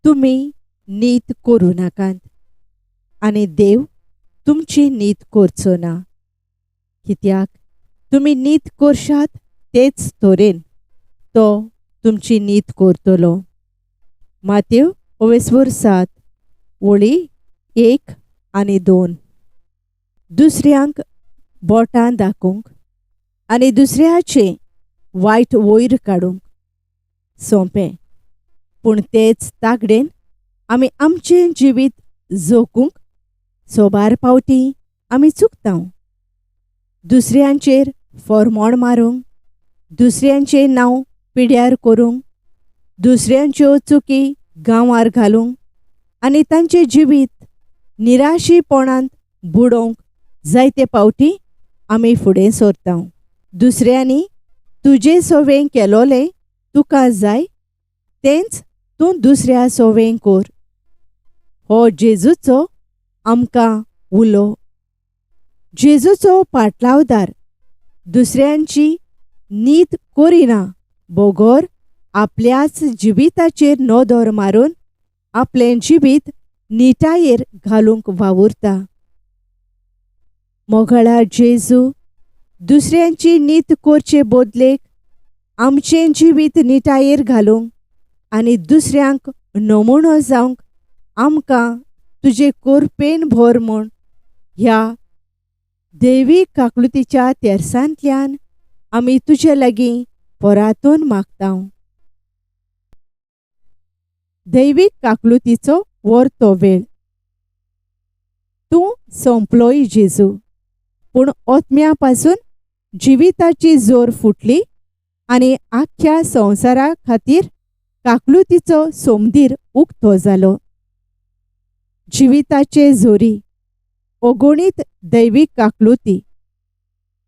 तुम्ही नीत करू नाकात आनी देव तुमची नीत करचो ना. कित्याक तुम्ही नीत करशात तेच तोरेन तो तुमची नीत करतलो. मातेव 7 वळी 1 आनी 2. दुसऱ्यांक बोटां दाखोवंक आनी दुसऱ्याचे वायट वयर काडूंक सोंपें, पूण तेच तागडेन आमी आमचें जिवीत जगूंक सोबार पावटी आमी चुकतांव. दुसऱ्यांचेर फॉर्मोण मारूंक, दुसऱ्यांचें नांव पिड्यार करूंक, दुसऱ्यांच्यो चुकी गांवार घालूंक आनी तांचें जिवीत निराशीपणांत बुडोवंक जायते पावटी आमी फुडें सरतांव. दुसऱ्यांनी तुजे सोवें केलोलें तुका जाय तेंच तूं दुसऱ्या सोवें कर. हो जेजूचो आमकां उलो. जेजूचो पाटलावदार दुसऱ्यांची नीत करिना बोगोर आपल्याच जिविताचेर नदर मारून आपलें जिवीत निटायेर घालूंक वावुरता. मोगळा जेजू दुसऱ्यांची नीत करचे बदलेक आमचें जिवीत निटायेर घालूंक आनी दुसऱ्यांक नमुनो जावंक आमकां तुजे कोरपेन भर म्हूण ह्या दैवीक काकलुतीच्या तेर्सांतल्यान आमी तुजे लागीं पोरातून मागतांव. दैवीक काकलुतीचो वर्तो वेळ. तूं सोंपलोय जेजू, पूण ओतम्या पासून जिविताची जोर फुटली आनी आख्ख्या संवसारा खातीर काकलुतीचो सोमदीर उक्तो जालो. जिविताचे जोरी अगोणीत दैवीक काकलुती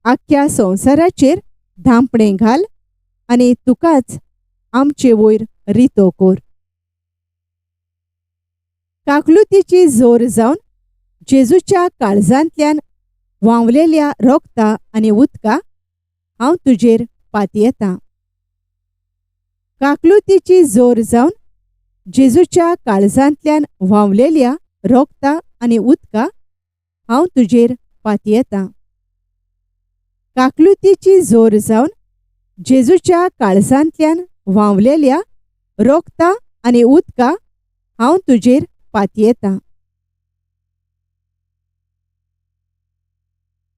आख्ख्या संवसाराचेर धांपणें घाल आनी तुकाच आमचे वयर रितो कर. काकलुतीची जोर जावन जेजूच्या काळजांतल्यान व्हांवलेल्या रोगता आनी उदका हांव तुजेर पातयेतां. काकलुतीची जोर जावन जेजूच्या काळजांतल्यान व्हांवलेल्या रोगता आनी उदका हांव तुजेर पातयेतां. काकलुतीची जोर जावन जेजूच्या काळजांतल्यान व्हांवलेल्या रोगता आनी उदका हांव तुजेर पातयेतां.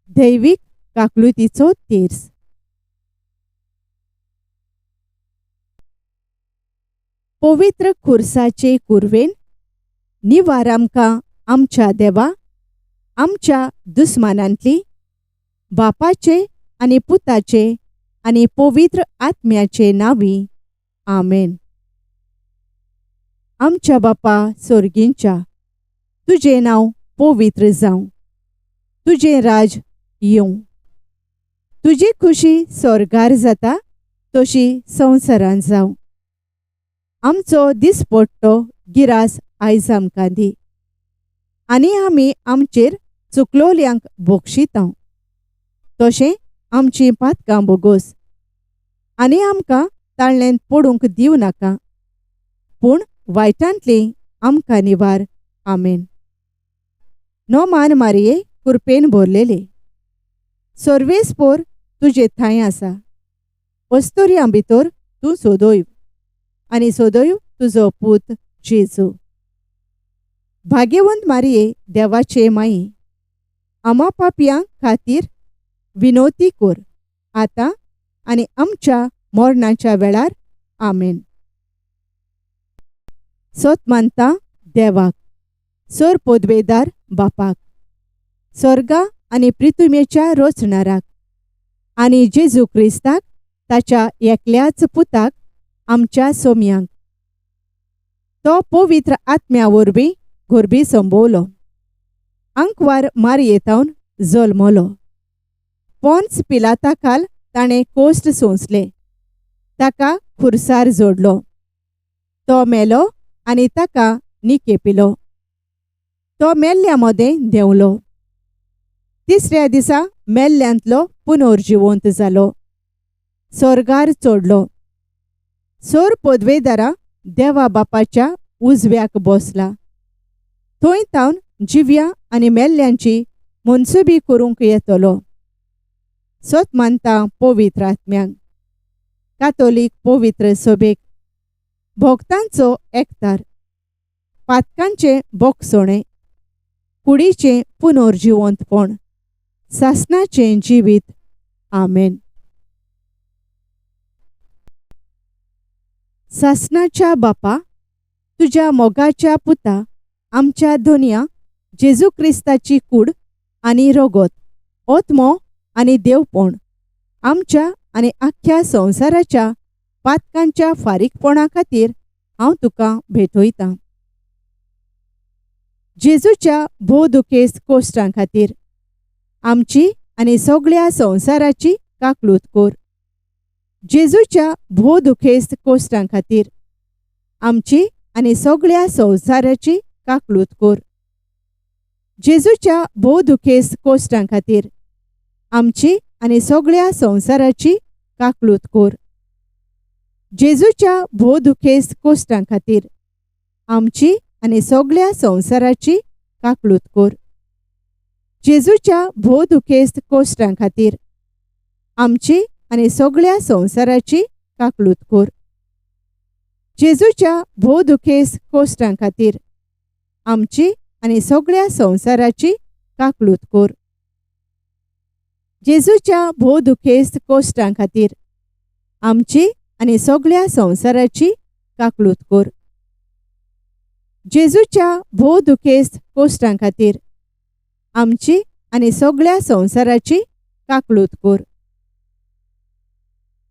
दैवीक काकलुतीचो तेर्स. पवित्र खुर्साचे कुरवेन निवार आमकां आमच्या देवा, आमच्या दुस्मानांतली, बापाचे आनी पुताचे आनी पवित्र आत्म्याचे नांवी. आमेन. आमच्या बापा सोर्गींच्या, तुजें नांव पवित्र जावं. तुजें राज येवं. तुजी खुशी स्वर्गार जाता तशी संवसारांत जावं. आमचो दिसपट्टो गिरास आयज आमकां दी आनी आमी आमचेर चुकलोल्यांक बोक्षितांव. तशें आमचीं पातकां बोगोस आनी आमकां ताळणेंत पडूंक दिवं नाका, पूण वायटांतली आमकां निवार. आमेन. नोमान मारये कृपेन भरलेले, सर्वेस्पोर तुजे थंय आसा. अस्तोरयां भितर तूं सोदोयव आनी सोदोयव तुजो पूत जेजू. भाग्यवंत मारये देवाचे माई, आमा पापयां खातीर विनोती कर आतां आनी आमच्या मरणाच्या वेळार. आमेन. सोत मानता देवाक, सर पोदवेदार बापाक, स्वर्गा आनी पृथ्वीच्या रचणाराक आनी जेजू क्रिस्ताक ताच्या एकल्याच पुताक आमच्या सोम्यांक. तो पवित्र आत्म्या वरवीं घोरबी संभोवलो, आंकवार मारयेतावन जल्मलो. पोंच पिलाता खाल ताणें कोश्ट सोंसले, ताका खुर्सार जोडलो. तो मेलो आनी ताका निकेपिलो. तो मेल्ल्या मदें देंवलो. तिसऱ्या दिसा मेल्ल्यांतलो पुनर्जिवंत जालो. स्वर्गार चडलो. सर पदवेदारा देवा बापाच्या उजव्याक बसला. थंय तावन जिव्या आनी मेल्ल्यांची मनसुबी करूंक येतलो. सोत मानता पवित्र आत्म्यांक, कातोलीक पवित्र सभेक, भोगतांचो एकतार, पातकांचे बोगसणे, कुडीचें पुनर्जिवंतपण, सासणाचें जिवीत. आमेन. सासणाच्या बापा, तुज्या मोगाच्या पुता आमच्या दोनया जेजू क्रिस्ताची कूड आनी रगत, ओत्मो आनी देवपण आमच्या आनी आख्ख्या संवसाराच्या पातकांच्या फारीकपणा खातीर हांव तुका भेटयतां. जेजूच्या भोवदुखेस्त कोश्टां खातीर आमची आनी सगळ्या संवसाराची काकलूत कर. जेजूच्या भोवदुखेस्त कोश्टां खातीर आमची आनी सगळ्या संवसाराची काकलूत कर. जेजूच्या भोवदुखेस्त कोश्टां खातीर आमची आनी सगळ्या संवसाराची काकलूत कर. जेजूच्या भोवदुखेस्त कोश्टां खातीर आमची आनी सगळ्या संवसाराची काकलूत कर. जेजूच्या भोवदुखेस्त कोश्टां खातीर आमची आनी सगळ्या संवसाराची काकलूत कर. जेजूच्या भोवदुखेस्त कोश्टां खातीर आमची आनी सगळ्या संवसाराची काकलूत कर. जेजूच्या भोवदुखेस्त कोश्टां खातीर आमची आनी सगळ्या संवसाराची काकलूत कर. जेजूच्या भोवदुखेस्त कोश्टां खातीर आमची आनी सगळ्या संवसाराची काकलूत कर.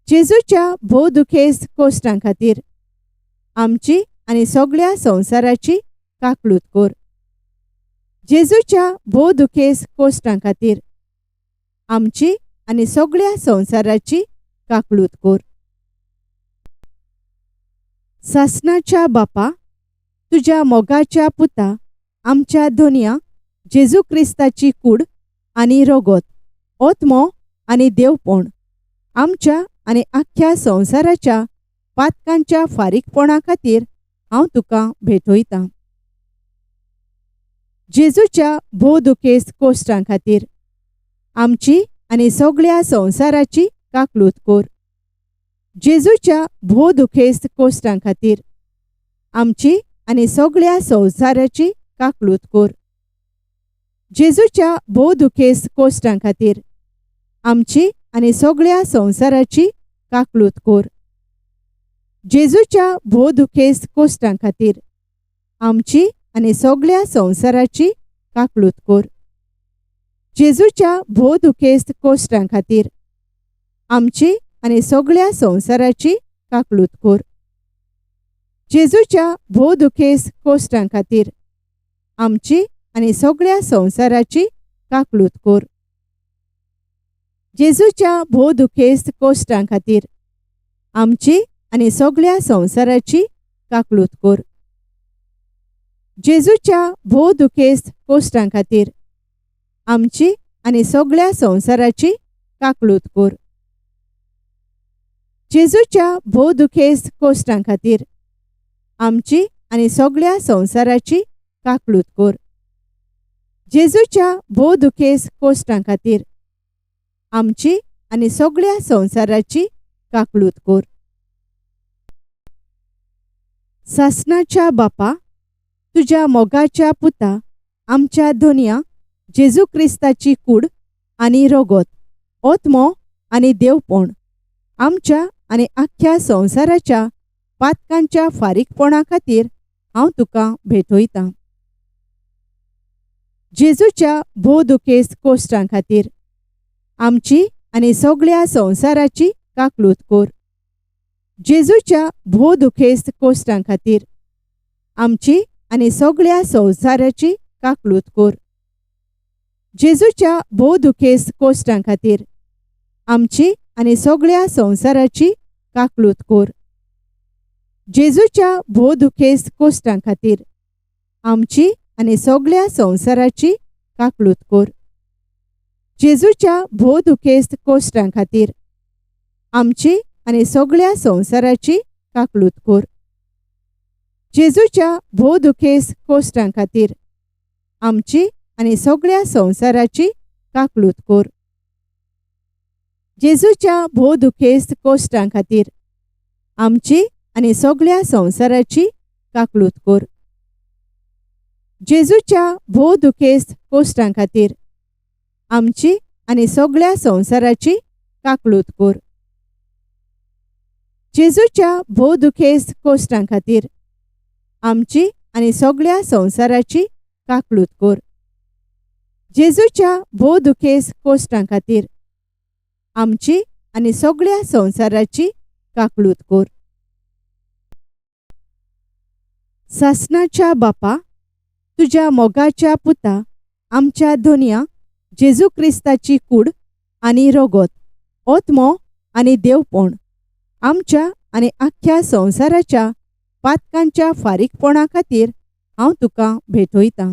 जेजूच्या भोवदुखेस्त कोश्टां खातीर आमची आनी सगळ्या संवसाराची काकलूत कर. जेजूच्या भोवदुखेस्त कोश्टां खातीर आमची आनी सगळ्या संवसाराची काकलूत कर. सासणाच्या बापा, तुज्या मोगाच्या पुता आमच्या दोनया जेजू क्रिस्ताची कूड आनी रगत, ओत्मो आनी देवपण आमच्या आनी आख्ख्या संवसाराच्या पातकांच्या फारीकपणा खातीर हांव तुका भेटयतां. जेजूच्या भोवदुखेस्त कोश्टां खातीर आमची आनी सगळ्या संवसाराची काकलूत कर. जेजूच्या भोवदुखेस्त कोश्टां खातीर आमची आनी सगळ्या संवसाराची काकलूत कर. जेजूच्या भोवदुखेस्त कोश्टां खातीर आमची आनी सगळ्या संवसाराची काकलूत कर. जेजूच्या भोवदुखेस्त कोश्टां खातीर आमची आनी सगळ्या संवसाराची काकलूत कर. जेजूच्या भोवदुखेस्त कोश्टां खातीर आमची आनी सगळ्या संवसाराची काकलूत कर. जेजूच्या भोवदुखेस्त कोश्टां खातीर आमची आनी सगळ्या संवसाराची काकलूत कर. जेजूच्या भोवदुखेस्त कोश्टां खातीर आमची आनी सगळ्या संवसाराची काकलूत कर. जेजूच्या भोवदुखेस्त कोश्टां खातीर आमची आनी सगळ्या संवसाराची काकलूत कर. जेजूच्या भोवदुखेस्त कोश्टां खातीर आमची आनी सगळ्या संवसाराची काकलूत कर. जेजूच्या भोवदुखेस्त कोश्टां खातीर आमची आनी सगळ्या संवसाराची काकलूत कर. सासणाच्या बापा, तुज्या मोगाच्या पुता आमच्या दोनया जेजू क्रिस्ताची कूड आनी रगत, ओत्मो आनी देवपण आमच्या आनी आख्ख्या संवसाराच्या पातकांच्या फारीकपणा खातीर हांव तुका भेटयतां. जेजूच्या भोवदुखेस्त कोश्टां खातीर आमची आनी सगळ्या संवसाराची काकलूत कर. जेजूच्या भोवदुखेस्त कोश्टां खातीर आमची आनी सगळ्या संवसाराची काकलूत कर. जेजूच्या भोवदुखेस्त कोश्टां खातीर आमची आनी सगळ्या संवसाराची काकलूत कर. जेजूच्या भोवदुखेस्त कोश्टां खातीर आमची आनी सगळ्या संवसाराची काकलूत कर. जेजूच्या भोवदुखेस्त कोश्टां खातीर आमची आनी सगळ्या संवसाराची काकलूत कर. जेजूच्या भोव दुखेस्त कोश्टां खातीर आमची आनी सगळ्या संवसाराची काकलूत कोर. जेजूच्या भोव दुखेस्त कोश्टां खातीर आमची आनी सगळ्या संवसाराची काकलूत कोर. जेजूच्या भोव दुखेस्त कोश्टां खातीर आमची आनी सगळ्या संवसाराची काकलूत कोर. जेजूच्या भोव दुखेस्त कोश्टां खातीर आमची आनी सगळ्या संवसाराची काकलूत कोर. जेजूच्या भोव दुखेस्त कोश्टां खातीर आमची आनी सगळ्या संवसाराची काकलूत कोर. सासणाच्या बापा, तुज्या मोगाच्या पुता आमच्या दोनया जेजू क्रिस्ताची कूड आनी रोगोत, ओतमो आनी देवपण आमच्या आनी आख्ख्या संवसाराच्या पातकांच्या फारीकपणा खातीर हांव तुका भेटयतां.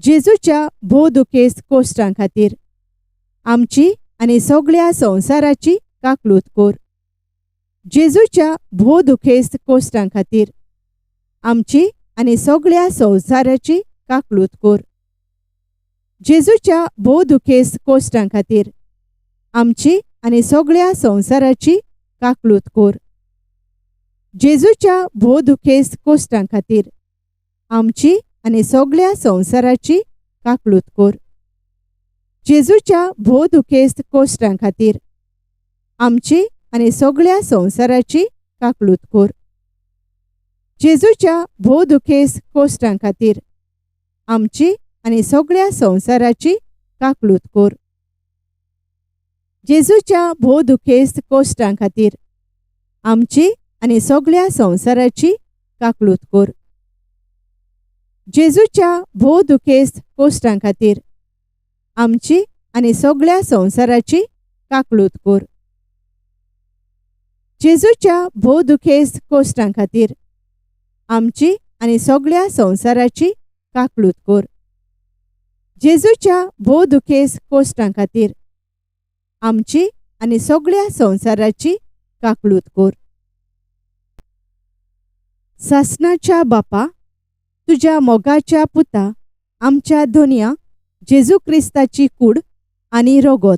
जेजूच्या भोव दुखेस्त कोश्टां खातीर आमची आनी सगळ्या संवसाराची काकलूत कोर. जेजूच्या भोव दुखेस्त कोश्टां खातीर आमची आनी सगळ्या संवसाराची काकलूत कोर. जेजूच्या भोव दुखेस्त कोश्टां खातीर आमची आनी सगळ्या संवसाराची काकलूत कोर. जेजूच्या भोव दुखेस्त कोश्टां खातीर आमची आनी सगळ्या संवसाराची काकलूत कोर. जेजूच्या भोव दुखेस्त कोश्टां खातीर आमची आनी सगळ्या संवसाराची काकलूत कोर. जेजूच्या भोव दुखेस्त कोश्टां खातीर आमची आनी सगळ्या संवसाराची काकलूत कोर. जेजूच्या भोव दुखेस्त कोश्टां खातीर आमची आनी सगळ्या संवसाराची काकलूत कोर. जेजूच्या भोव दुखेस्त कोश्टां खातीर आमची आनी सगळ्या संवसाराची काकलूत कोर. जेजूच्या भोव दुखेस्त कोश्टां खातीर आमची आनी सगळ्या संवसाराची काकलूत कोर. जेजूच्या भोव दुखेस्त कोश्टां खातीर आमची आनी सगळ्या संवसाराची काकलूत कोर. सासणाच्या बापा, तुज्या मोगाच्या पुता आमच्या दोनया जेजू क्रिस्ताची कूड आनी रोगोत,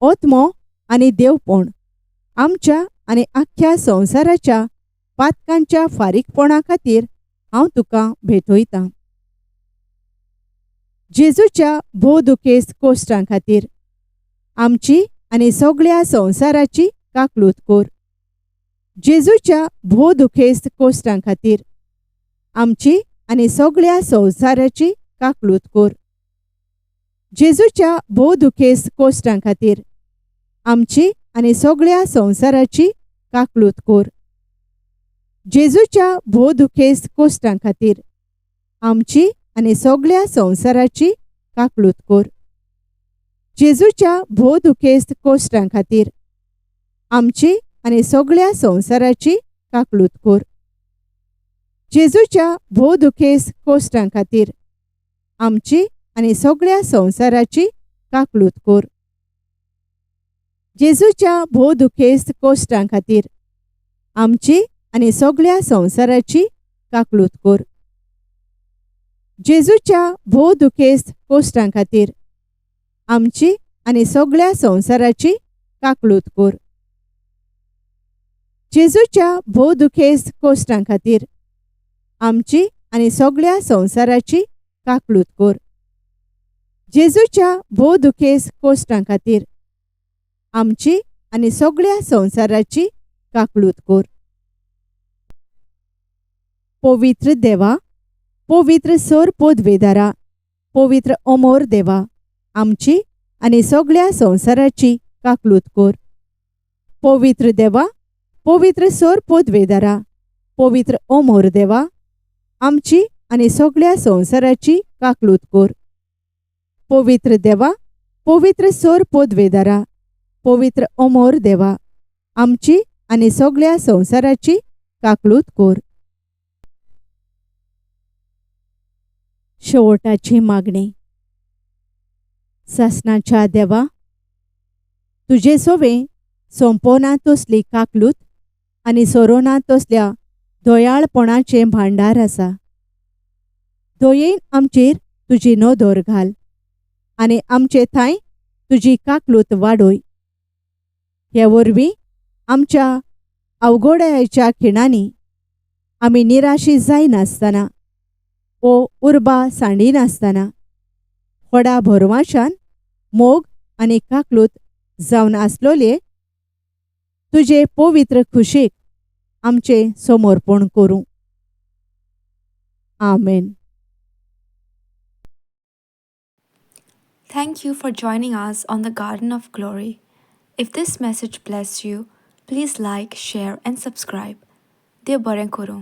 ओतमो आनी देवपण आमच्या आनी आख्ख्या संवसाराच्या पातकांच्या फारीकपणा खातीर हांव तुका भेटयतां. जेजूच्या भोव दुखेस्त कोश्टां खातीर आमची आनी सगळ्या संवसाराची काकलूत कोर. जेजूच्या भोव दुखेस्त कोश्टां खातीर आमची आनी सगळ्या संवसाराची काकलूत कोर. जेजूच्या भोव दुखेस्त कोश्टां खातीर आमची आनी सगळ्या संवसाराची काकलूत कोर. जेजूच्या भोव दुखेस्त कोश्टां खातीर आमची आनी सगळ्या संवसाराची काकलूत कोर. जेजूच्या भोव दुखेस्त कोश्टां खातीर आमची आनी सगळ्या संवसाराची काकलूत कोर. जेजूच्या भोव दुखेस्त कोश्टां खातीर आमची आनी सगळ्या संवसाराची काकलूत कोर. जेजूच्या भोव दुखेस्त कोश्टां खातीर आमची आनी सगळ्या संवसाराची काकलूत कोर. जेजूच्या भोव दुखेस्त कोश्टां खातीर आमची आनी सगळ्या संवसाराची काकलूत कोर. जेजूच्या भोव दुखेस्त कोश्टां खातीर आमची आनी सगळ्या संवसाराची काकलूत कोर. जेजूच्या भोव दुखेस्त कोश्टां खातीर आमची आनी सगळ्या संवसाराची काकलूत कोर. पवित्र देवा, पवित्र सोर पोदवेदारा, पवित्र अमोर देवा आमची आनी सगळ्या संवसाराची काकलूत कोर. पवित्र देवा, पवित्र सोर पोदवेदारा, पवित्र अमोर देवा आमची आनी सगळ्या संवसाराची काकलूत कोर. पवित्र देवा, पवित्र सोर पोदवेदारा, पवित्र अमोर देवा आमची आनी सगळ्या संवसाराची काकलूत कोर. शेवटाची मागणी. सासणाच्या देवा, तुजे सोवे संपोना तसली काकलूत आनी सोरोना तसल्या दोयाळपणाचें भांडार आसा. दयेन आमचेर तुजी नदर घाल आनी आमचे थंय तुजी काकलूत वाडोय. हे वरवीं आमच्या अवघोड्याच्या खिणांनी आमी निराशी जायनासतना वो उर्बा सांडिनासतना व्हडा भरवशान मोग आनी काकलूत जावन आसलोले तुजे पवित्र खुशेक आमचें समर्पण करूं. आमेन. Thank you for joining us on the Garden of Glory. If this message blessed you, please like, share, and subscribe. Dear Baren Kuru.